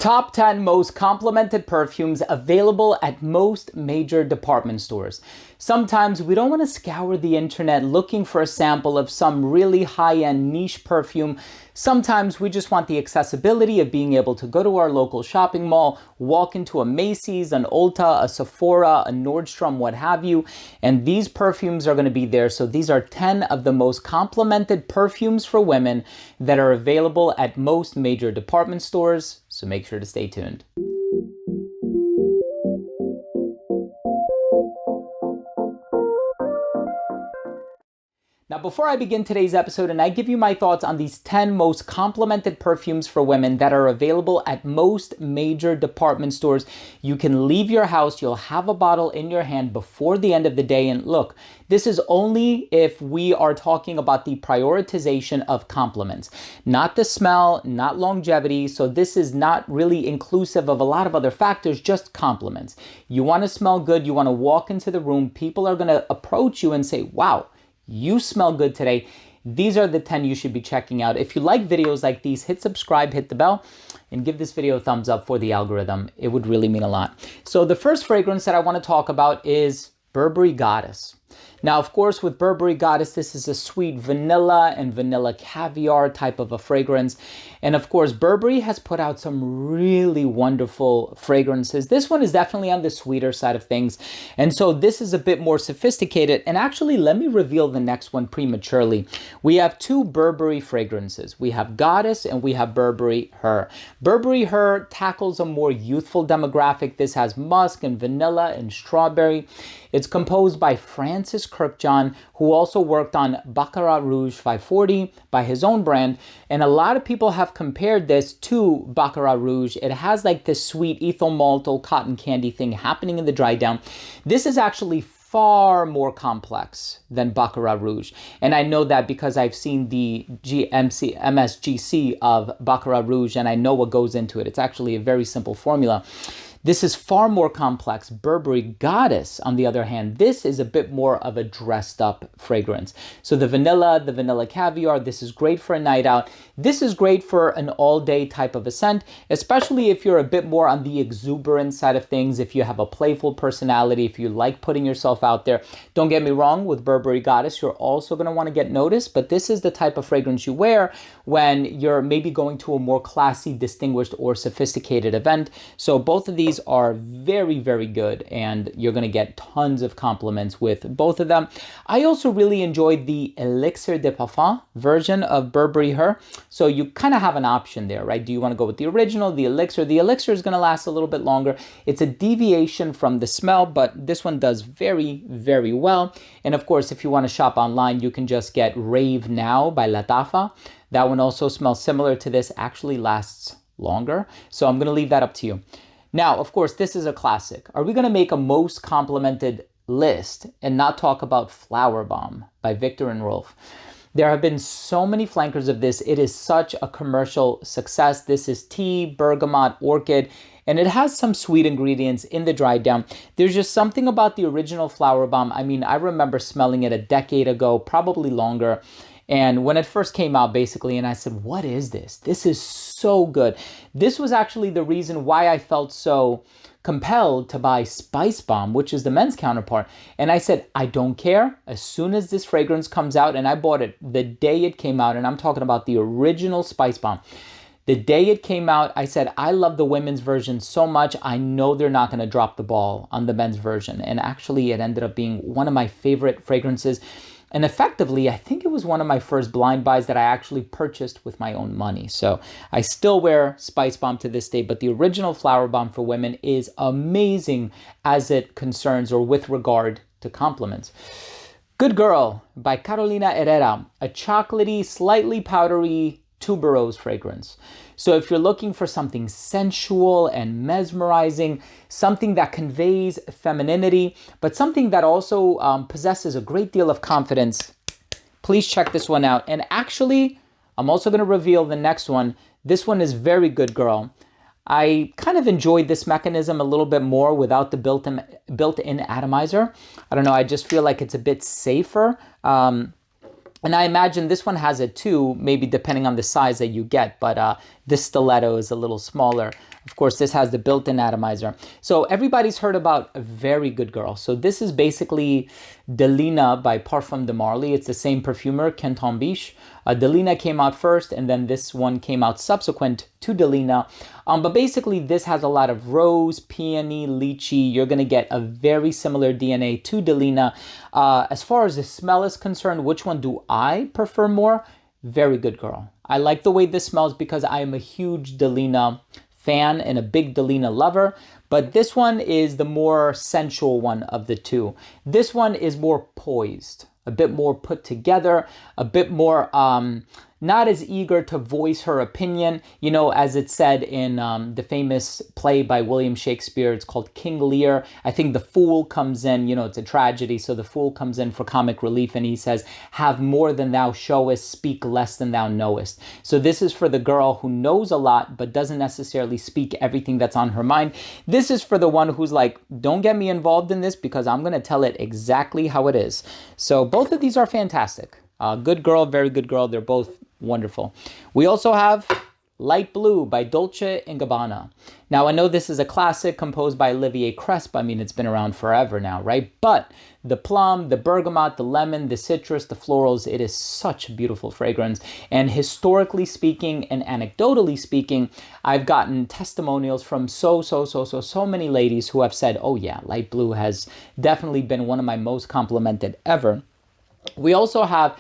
Top 10 most complimented perfumes available at most major department stores. Sometimes we don't want to scour the internet looking for a sample of some really high-end niche perfume. Sometimes we just want the accessibility of being able to go to our local shopping mall, walk into a Macy's, an Ulta, a Sephora, a Nordstrom, what have you, and these perfumes are going to be there. So these are 10 of the most complimented perfumes for women that are available at most major department stores. So make sure to stay tuned. Now, before I begin today's episode and I give you my thoughts on these 10 most complimented perfumes for women that are available at most major department stores, you can leave your house, you'll have a bottle in your hand before the end of the day. And look, this is only if we are talking about the prioritization of compliments, not the smell, not longevity. So this is not really inclusive of a lot of other factors, just compliments. You want to smell good, you want to walk into the room, people are going to approach you and say, wow, you smell good today. These are the 10 you should be checking out. If you like videos like these, hit subscribe, hit the bell, and give this video a thumbs up for the algorithm. It would really mean a lot. So the first fragrance that I want to talk about is Burberry Goddess. Now, of course, with Burberry Goddess, this is a sweet vanilla and vanilla caviar type of a fragrance. And of course, Burberry has put out some really wonderful fragrances. This one is definitely on the sweeter side of things. And so this is a bit more sophisticated. And actually, let me reveal the next one prematurely. We have two Burberry fragrances. We have Goddess and we have Burberry Her. Burberry Her tackles a more youthful demographic. This has musk and vanilla and strawberry. It's composed by Francis Kirkjohn, who also worked on Baccarat Rouge 540 by his own brand. And a lot of people have compared this to Baccarat Rouge. It has like this sweet ethyl maltyl cotton candy thing happening in the dry down. This is actually far more complex than Baccarat Rouge. And I know that because I've seen the MSGC of Baccarat Rouge and I know what goes into it. It's actually a very simple formula. This is far more complex. Burberry Goddess, on the other hand, this is a bit more of a dressed up fragrance. So the vanilla caviar, this is great for a night out. This is great for an all day type of a scent, especially if you're a bit more on the exuberant side of things, if you have a playful personality, if you like putting yourself out there. Don't get me wrong, with Burberry Goddess, you're also going to want to get noticed, but this is the type of fragrance you wear when you're maybe going to a more classy, distinguished, or sophisticated event. So both of these are very, very good, and you're going to get tons of compliments with both of them. I also really enjoyed the Elixir de Parfum version of Burberry Her. So you kind of have an option there, right? Do you want to go with the original, the Elixir? The Elixir is going to last a little bit longer. It's a deviation from the smell, but this one does very, very well. And of course, if you want to shop online, you can just get Rave Now by Latafa. That one also smells similar to this, actually lasts longer. So I'm going to leave that up to you. Now, of course, this is a classic. Are we going to make a most complimented list and not talk about Flower Bomb by Viktor and Rolf? There have been so many flankers of this. It is such a commercial success. This is tea, bergamot, orchid, and it has some sweet ingredients in the dry down. There's just something about the original Flower Bomb. I mean, I remember smelling it a decade ago, probably longer. And when it first came out, basically, and I said, what is this? This is so good. This was actually the reason why I felt so compelled to buy Spice Bomb, which is the men's counterpart. And I said, I don't care. As soon as this fragrance comes out, and I bought it the day it came out, and I'm talking about the original Spice Bomb. The day it came out, I said, I love the women's version so much. I know they're not going to drop the ball on the men's version. And actually, it ended up being one of my favorite fragrances. And effectively, I think it was one of my first blind buys that I actually purchased with my own money. So I still wear Spice Bomb to this day, but the original Flower Bomb for women is amazing as it concerns or with regard to compliments. Good Girl by Carolina Herrera, a chocolatey, slightly powdery tuberose fragrance. So if you're looking for something sensual and mesmerizing, something that conveys femininity, but something that also possesses a great deal of confidence, please check this one out. And actually, I'm also going to reveal the next one. This one is very good, girl. I kind of enjoyed this mechanism a little bit more without the built-in atomizer. I don't know, I just feel like it's a bit safer. And I imagine this one has it too, maybe depending on the size that you get, but this stiletto is a little smaller. Of course, this has the built-in atomizer. So everybody's heard about A Very Good Girl. So this is basically Delina by Parfum de Marly. It's the same perfumer, Canton Biche. Delina came out first, and then this one came out subsequent to Delina. But basically, this has a lot of rose, peony, lychee. You're going to get a very similar DNA to Delina. As far as the smell is concerned, which one do I prefer more? Very Good Girl. I like the way this smells because I am a huge Delina fan and a big Delina lover, but this one is the more sensual one of the two. This one is more poised, a bit more put together, a bit more not as eager to voice her opinion. You know, as it said in the famous play by William Shakespeare, it's called King Lear. I think the fool comes in, you know, it's a tragedy, so the fool comes in for comic relief, and he says, have more than thou showest, speak less than thou knowest. So this is for the girl who knows a lot, but doesn't necessarily speak everything that's on her mind. This is for the one who's like, don't get me involved in this because I'm going to tell it exactly how it is. So both of these are fantastic. Good Girl, Very Good Girl. They're both wonderful. We also have Light Blue by Dolce & Gabbana. Now, I know this is a classic composed by Olivier Cresp. I mean, it's been around forever now, right? But the plum, the bergamot, the lemon, the citrus, the florals, it is such a beautiful fragrance. And historically speaking and anecdotally speaking, I've gotten testimonials from so many ladies who have said, oh yeah, Light Blue has definitely been one of my most complimented ever. We also have,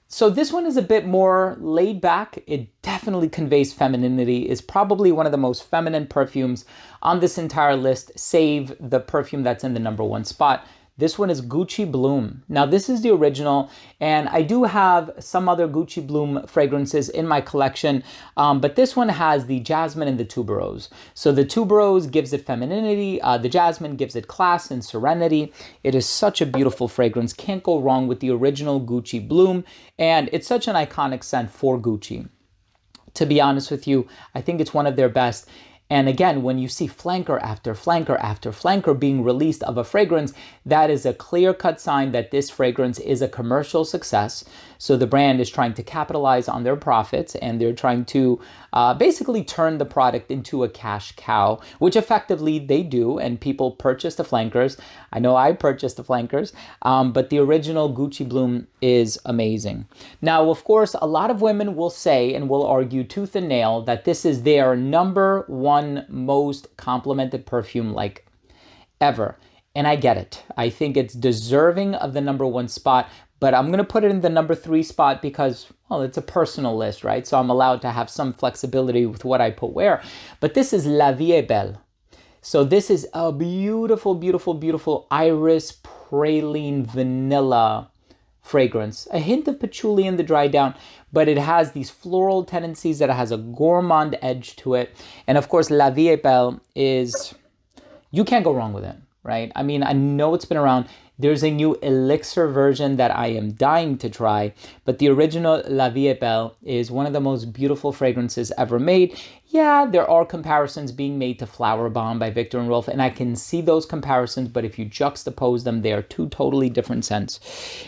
so this one is a bit more laid back. It definitely conveys femininity, is probably one of the most feminine perfumes on this entire list, save the perfume that's in the #1 spot. This one is Gucci Bloom. Now, this is the original, and I do have some other Gucci Bloom fragrances in my collection, but this one has the jasmine and the tuberose. So the tuberose gives it femininity, the jasmine gives it class and serenity. It is such a beautiful fragrance. Can't go wrong with the original Gucci Bloom, and it's such an iconic scent for Gucci. To be honest with you, I think it's one of their best. And again, when you see flanker after flanker after flanker being released of a fragrance, that is a clear-cut sign that this fragrance is a commercial success. So the brand is trying to capitalize on their profits, and they're trying to basically turn the product into a cash cow, which effectively they do, and people purchase the flankers. I know I purchased the flankers, but the original Gucci Bloom is amazing. Now, of course, a lot of women will say and will argue tooth and nail that this is their #1 most complimented perfume like ever. And I get it. I think it's deserving of the #1 spot, but I'm going to put it in the #3 spot because, well, it's a personal list, right? So I'm allowed to have some flexibility with what I put where. But this is La Vie Est Belle. So this is a beautiful, beautiful, beautiful iris, praline, vanilla fragrance. A hint of patchouli in the dry down, but it has these floral tendencies, that it has a gourmand edge to it. And of course, La Vie Est Belle is, you can't go wrong with it, right? I mean, I know it's been around. There's a new elixir version that I am dying to try, but the original La Vie Est Belle is one of the most beautiful fragrances ever made. Yeah, there are comparisons being made to Flower Bomb by Viktor and Rolf, and I can see those comparisons, but if you juxtapose them, they are two totally different scents.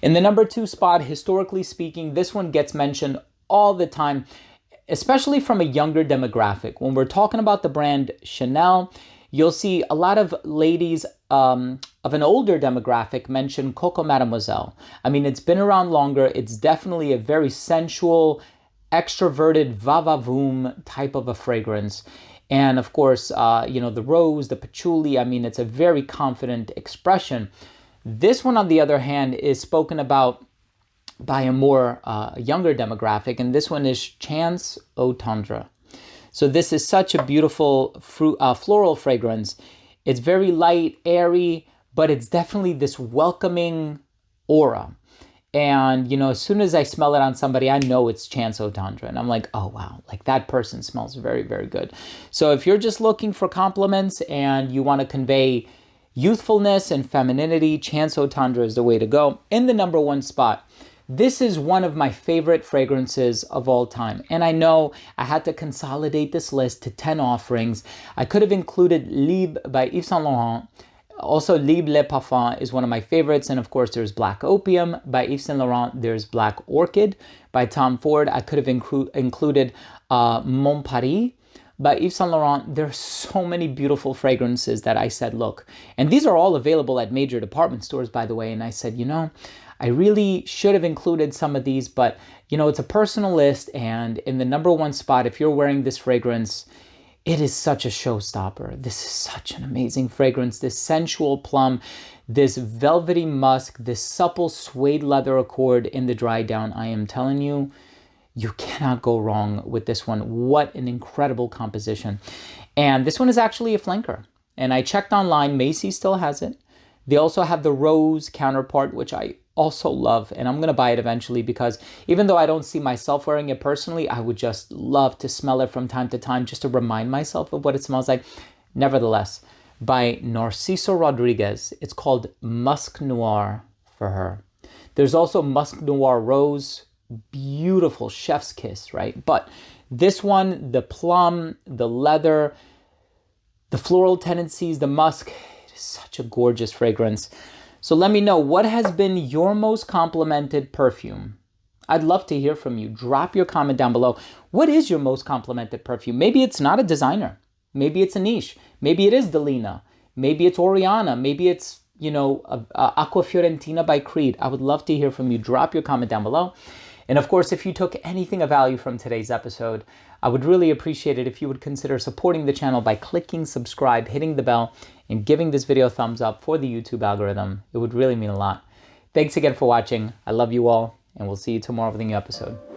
In the #2 spot, historically speaking, this one gets mentioned all the time, especially from a younger demographic. When we're talking about the brand Chanel, you'll see a lot of ladies of an older demographic mention Coco Mademoiselle. I mean, it's been around longer. It's definitely a very sensual, extroverted, va-va-voom type of a fragrance. And of course, you know, the rose, the patchouli, I mean, it's a very confident expression. This one, on the other hand, is spoken about by a more younger demographic, and this one is Chance au Tendre. So this is such a beautiful floral fragrance. It's very light, airy, but it's definitely this welcoming aura. And, you know, as soon as I smell it on somebody, I know it's Chance au Tendre. And I'm like, oh, wow, like that person smells very, very good. So if you're just looking for compliments and you want to convey youthfulness and femininity, Chance au Tendre is the way to go. In the #1 spot, this is one of my favorite fragrances of all time. And I know I had to consolidate this list to 10 offerings. I could have included Libre by Yves Saint Laurent. Also, Libre Le Parfum is one of my favorites. And of course, there's Black Opium by Yves Saint Laurent. There's Black Orchid by Tom Ford. I could have included Mon Paris by Yves Saint Laurent. There's so many beautiful fragrances that I said, look, and these are all available at major department stores, by the way. And I said, you know, I really should have included some of these, but you know, it's a personal list. And in the number one spot, if you're wearing this fragrance, it is such a showstopper. This is such an amazing fragrance. This sensual plum, this velvety musk, this supple suede leather accord in the dry down. I am telling you, you cannot go wrong with this one. What an incredible composition. And this one is actually a flanker. And I checked online, Macy's still has it. They also have the rose counterpart, which I also love, and I'm gonna buy it eventually because even though I don't see myself wearing it personally, I would just love to smell it from time to time just to remind myself of what it smells like. Nevertheless, by Narciso Rodriguez, it's called Musc Noir for her. There's also Musc Noir Rose, beautiful chef's kiss, right? But this one, the plum, the leather, the floral tendencies, the musk, it is such a gorgeous fragrance. So let me know, what has been your most complimented perfume? I'd love to hear from you. Drop your comment down below. What is your most complimented perfume? Maybe it's not a designer. Maybe it's a niche. Maybe it is Delina. Maybe it's Oriana. Maybe it's, you know, Aqua Fiorentina by Creed. I would love to hear from you. Drop your comment down below. And of course, if you took anything of value from today's episode, I would really appreciate it if you would consider supporting the channel by clicking subscribe, hitting the bell, and giving this video a thumbs up for the YouTube algorithm. It would really mean a lot. Thanks again for watching. I love you all, and we'll see you tomorrow with a new episode.